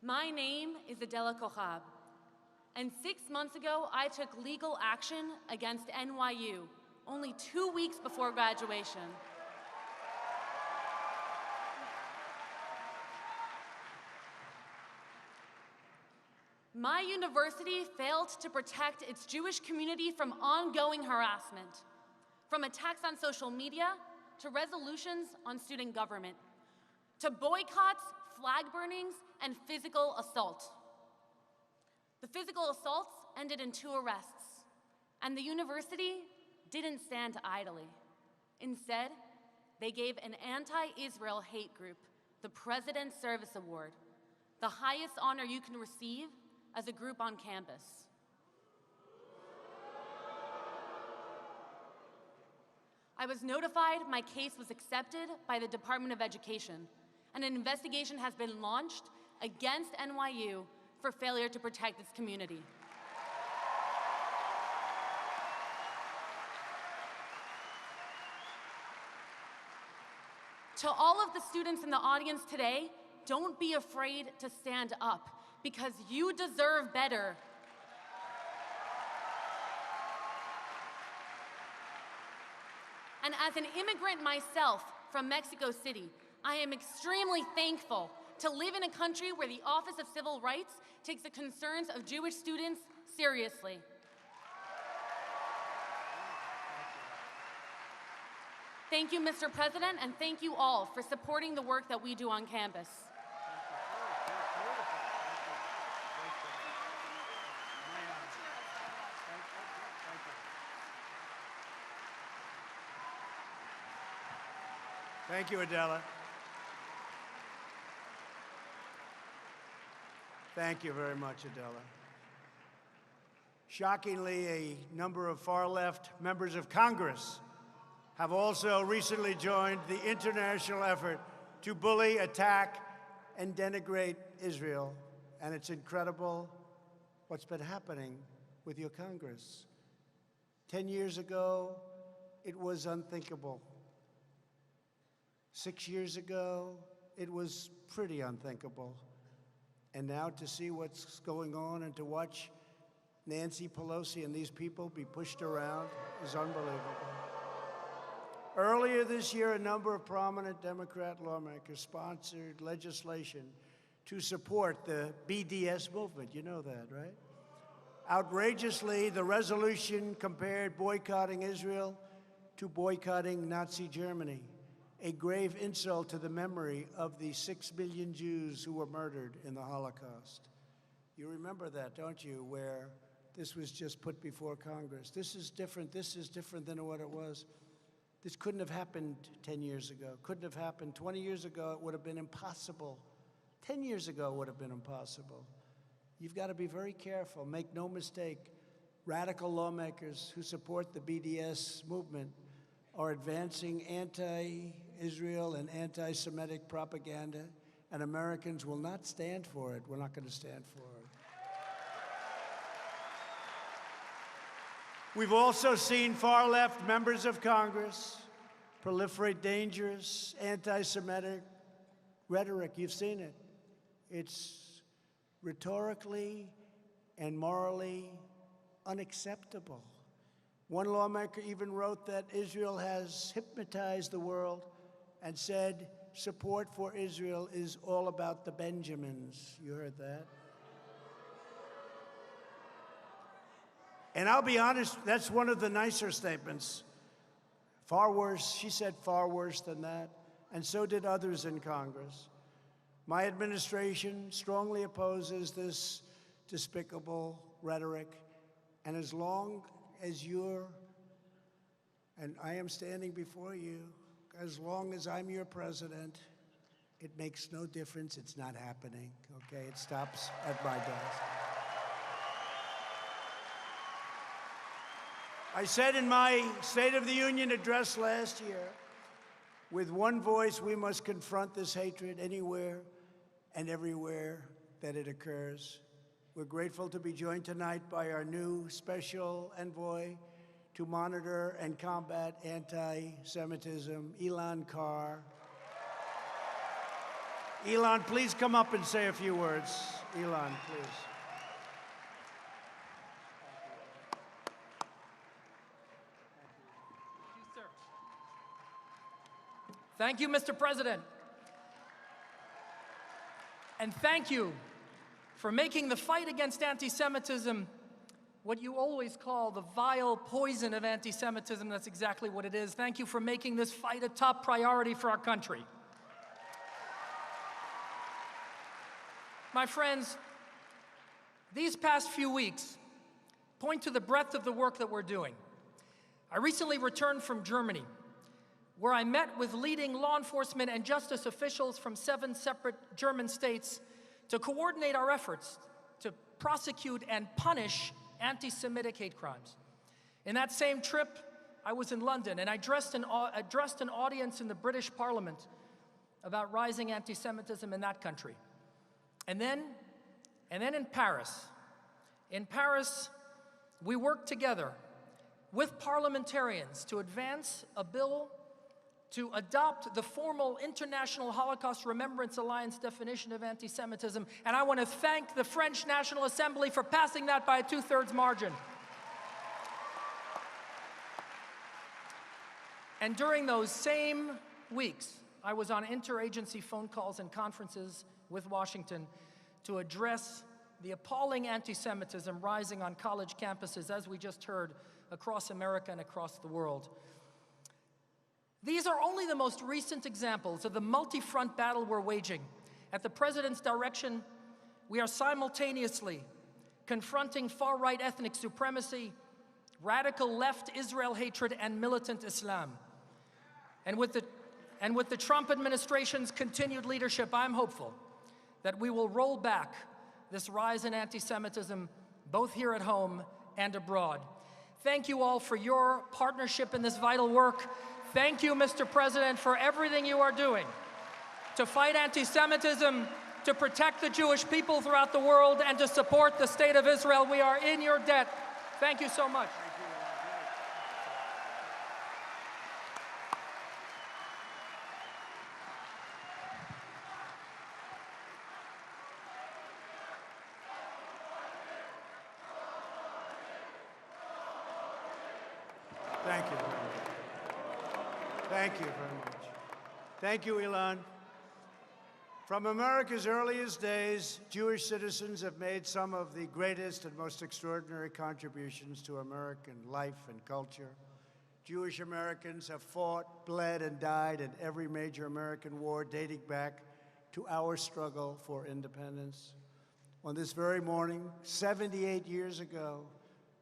My name is Adela Kohab, and 6 months ago, I took legal action against NYU, only 2 weeks before graduation. My university failed to protect its Jewish community from ongoing harassment, from attacks on social media to resolutions on student government, to boycotts, flag burnings, and physical assault. The physical assaults ended in 2 arrests, and the university didn't stand idly. Instead, they gave an anti-Israel hate group the President's Service Award, the highest honor you can receive as a group on campus. I was notified my case was accepted by the Department of Education, and an investigation has been launched against NYU for failure to protect its community. To all of the students in the audience today, don't be afraid to stand up, because you deserve better. And as an immigrant myself from Mexico City, I am extremely thankful to live in a country where the Office of Civil Rights takes the concerns of Jewish students seriously. Thank you, Mr. President, and thank you all for supporting the work that we do on campus. Thank you, Adela. Thank you very much, Adela. Shockingly, a number of far-left members of Congress have also recently joined the international effort to bully, attack, and denigrate Israel. And it's incredible what's been happening with your Congress. 10 years ago, it was unthinkable. 6 years ago, it was pretty unthinkable. And now to see what's going on and to watch Nancy Pelosi and these people be pushed around is unbelievable. Earlier this year, a number of prominent Democrat lawmakers sponsored legislation to support the BDS movement. You know that, right? Outrageously, the resolution compared boycotting Israel to boycotting Nazi Germany, a grave insult to the memory of the 6 million Jews who were murdered in the Holocaust. You remember that, don't you, where this was just put before Congress. This is different. This is different than what it was. This couldn't have happened 10 years ago. Couldn't have happened 20 years ago. It would have been impossible. 10 years ago, it would have been impossible. You've got to be very careful. Make no mistake. Radical lawmakers who support the BDS movement are advancing anti-Israel and anti-Semitic propaganda, and Americans will not stand for it. We're not going to stand for it. We've also seen far-left members of Congress proliferate dangerous anti-Semitic rhetoric. You've seen it. It's rhetorically and morally unacceptable. One lawmaker even wrote that Israel has hypnotized the world and said support for Israel is all about the Benjamins. You heard that? And I'll be honest, that's one of the nicer statements. Far worse, she said far worse than that, and so did others in Congress. My administration strongly opposes this despicable rhetoric, and as long as you're, and I am standing before you, as long as I'm your president, it makes no difference. It's not happening, okay? It stops at my desk. I said in my State of the Union address last year, with one voice, we must confront this hatred anywhere and everywhere that it occurs. We're grateful to be joined tonight by our new special envoy to monitor and combat anti-Semitism, Elan Carr. Elan, please come up and say a few words. Elan, please. Thank you, Mr. President. And thank you for making the fight against anti-Semitism what you always call the vile poison of anti-Semitism. That's exactly what it is. Thank you for making this fight a top priority for our country. My friends, these past few weeks point to the breadth of the work that we're doing. I recently returned from Germany, where I met with leading law enforcement and justice officials from 7 separate German states to coordinate our efforts to prosecute and punish anti-Semitic hate crimes. In that same trip, I was in London, and I addressed an audience in the British Parliament about rising anti-Semitism in that country. And then in Paris. In Paris, we worked together with parliamentarians to advance a bill to adopt the formal International Holocaust Remembrance Alliance definition of anti-Semitism, and I want to thank the French National Assembly for passing that by a 2/3 margin. And during those same weeks, I was on interagency phone calls and conferences with Washington to address the appalling anti-Semitism rising on college campuses, as we just heard, across America and across the world. These are only the most recent examples of the multi-front battle we're waging. At the President's direction, we are simultaneously confronting far-right ethnic supremacy, radical left Israel hatred, and militant Islam. And with the Trump administration's continued leadership, I'm hopeful that we will roll back this rise in anti-Semitism, both here at home and abroad. Thank you all for your partnership in this vital work. Thank you, Mr. President, for everything you are doing to fight anti-Semitism, to protect the Jewish people throughout the world, and to support the State of Israel. We are in your debt. Thank you so much. Thank you very much. Thank you very much. Thank you, Ilan. From America's earliest days, Jewish citizens have made some of the greatest and most extraordinary contributions to American life and culture. Jewish Americans have fought, bled, and died in every major American war dating back to our struggle for independence. On this very morning, 78 years ago,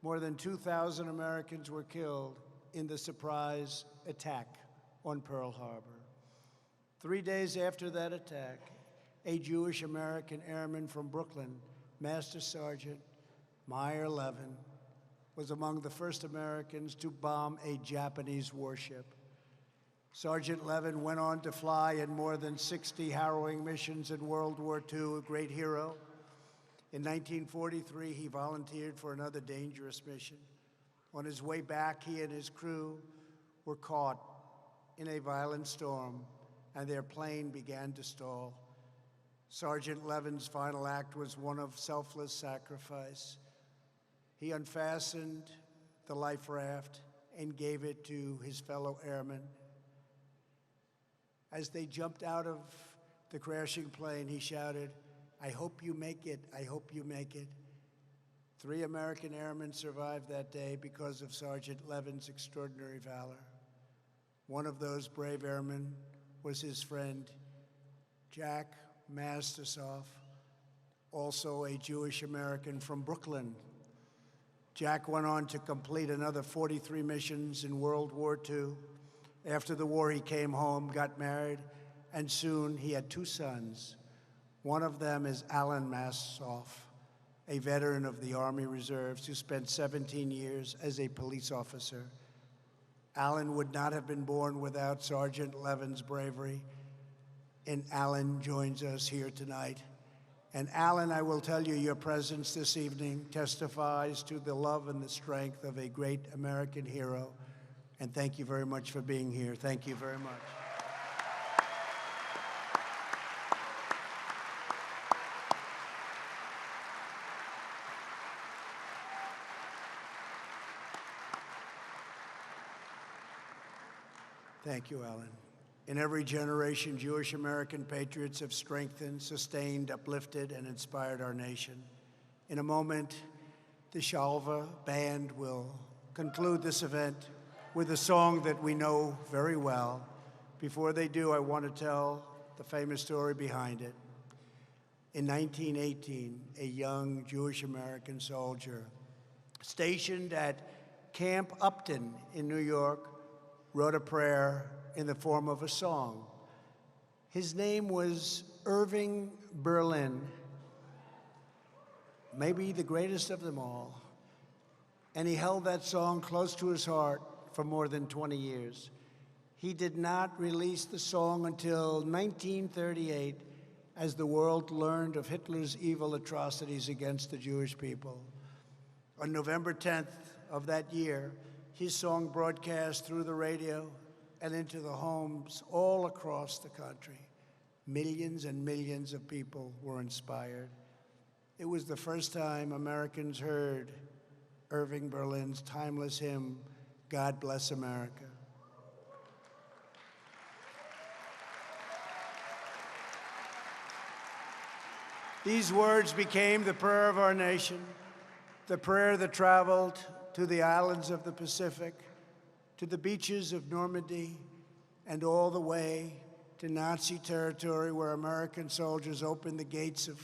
more than 2,000 Americans were killed in the surprise attack on Pearl Harbor. 3 days after that attack, a Jewish American airman from Brooklyn, Master Sergeant Meyer Levin, was among the first Americans to bomb a Japanese warship. Sergeant Levin went on to fly in more than 60 harrowing missions in World War II, a great hero. In 1943, he volunteered for another dangerous mission. On his way back, he and his crew were caught in a violent storm, and their plane began to stall. Sergeant Levin's final act was one of selfless sacrifice. He unfastened the life raft and gave it to his fellow airmen. As they jumped out of the crashing plane, he shouted, "I hope you make it, I hope you make it." 3 American airmen survived that day because of Sergeant Levin's extraordinary valor. One of those brave airmen was his friend, Jack Mastersoff, also a Jewish American from Brooklyn. Jack went on to complete another 43 missions in World War II. After the war, he came home, got married, and soon he had 2 sons. One of them is Alan Mastersoff, a veteran of the Army Reserves who spent 17 years as a police officer. Alan would not have been born without Sergeant Levin's bravery, and Alan joins us here tonight. And Alan, I will tell you, your presence this evening testifies to the love and the strength of a great American hero. And thank you very much for being here. Thank you very much. Thank you, Alan. In every generation, Jewish American patriots have strengthened, sustained, uplifted, and inspired our nation. In a moment, the Shalva band will conclude this event with a song that we know very well. Before they do, I want to tell the famous story behind it. In 1918, a young Jewish American soldier stationed at Camp Upton in New York wrote a prayer in the form of a song. His name was Irving Berlin, maybe the greatest of them all. And he held that song close to his heart for more than 20 years. He did not release the song until 1938, as the world learned of Hitler's evil atrocities against the Jewish people. On November 10th of that year, his song broadcast through the radio and into the homes all across the country. Millions and millions of people were inspired. It was the first time Americans heard Irving Berlin's timeless hymn, "God Bless America." These words became the prayer of our nation, the prayer that traveled to the islands of the Pacific, to the beaches of Normandy, and all the way to Nazi territory where American soldiers opened the gates of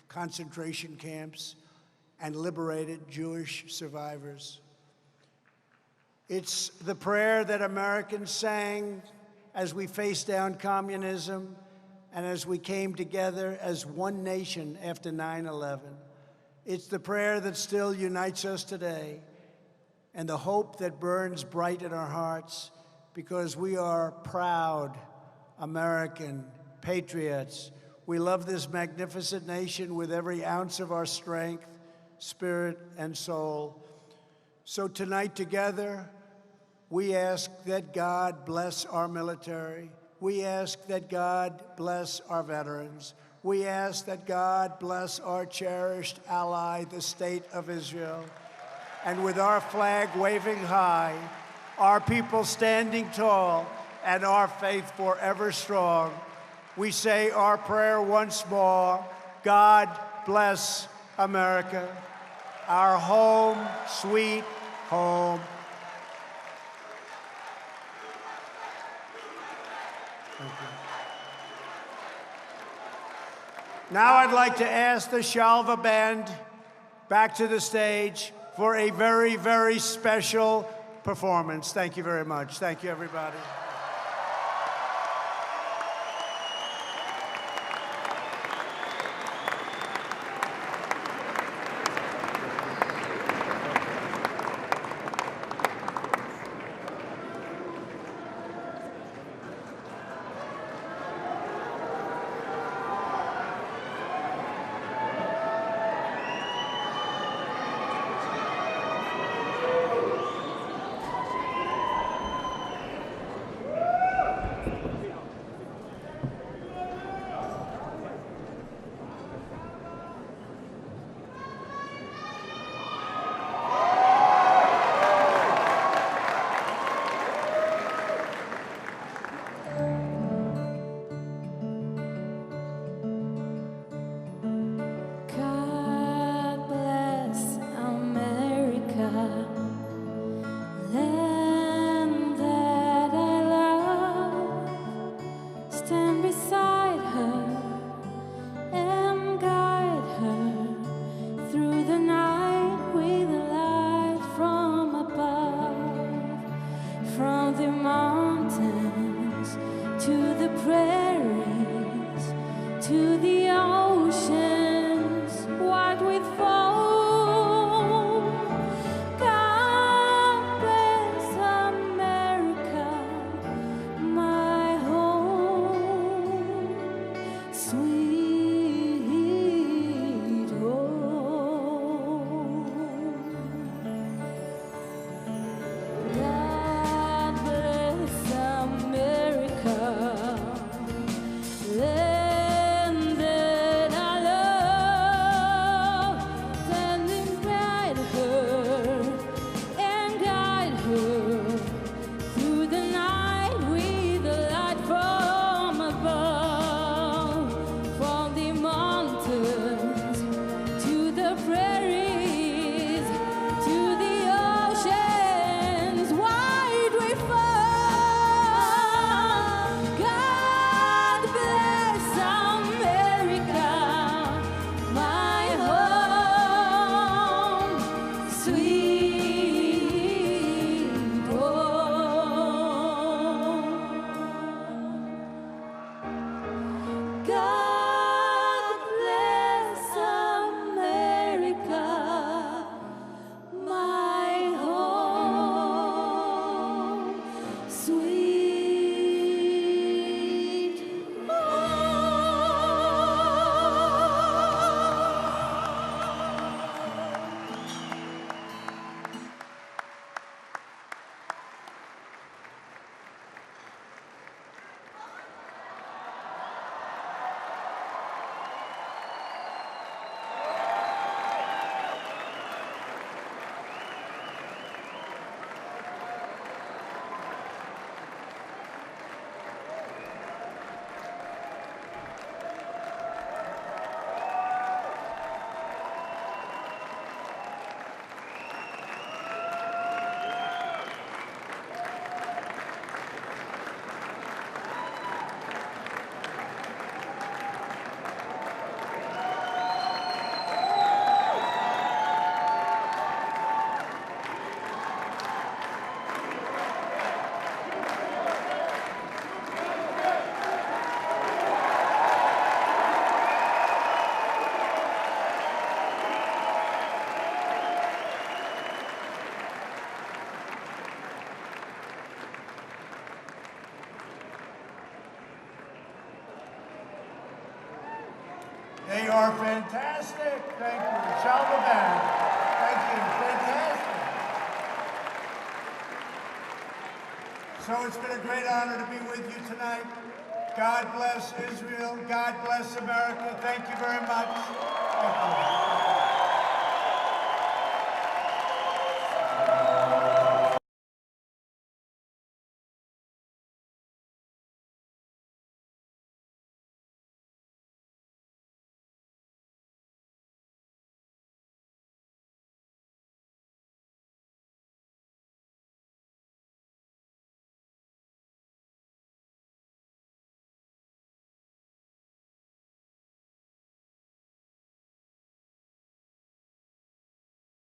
concentration camps and liberated Jewish survivors. It's the prayer that Americans sang as we faced down communism and as we came together as one nation after 9/11. It's the prayer that still unites us today and the hope that burns bright in our hearts because we are proud American patriots. We love this magnificent nation with every ounce of our strength, spirit, and soul. So tonight together, we ask that God bless our military. We ask that God bless our veterans. We ask that God bless our cherished ally, the State of Israel. And with our flag waving high, our people standing tall, and our faith forever strong, we say our prayer once more. God bless America, our home, sweet home. Thank you. Now I'd like to ask the Shalva Band back to the stage for a very, very special performance. Thank you very much. Thank you, everybody. They are fantastic. Thank you. Shalva Band. Thank you. Fantastic. So it's been a great honor to be with you tonight. God bless Israel. God bless America. Thank you very much.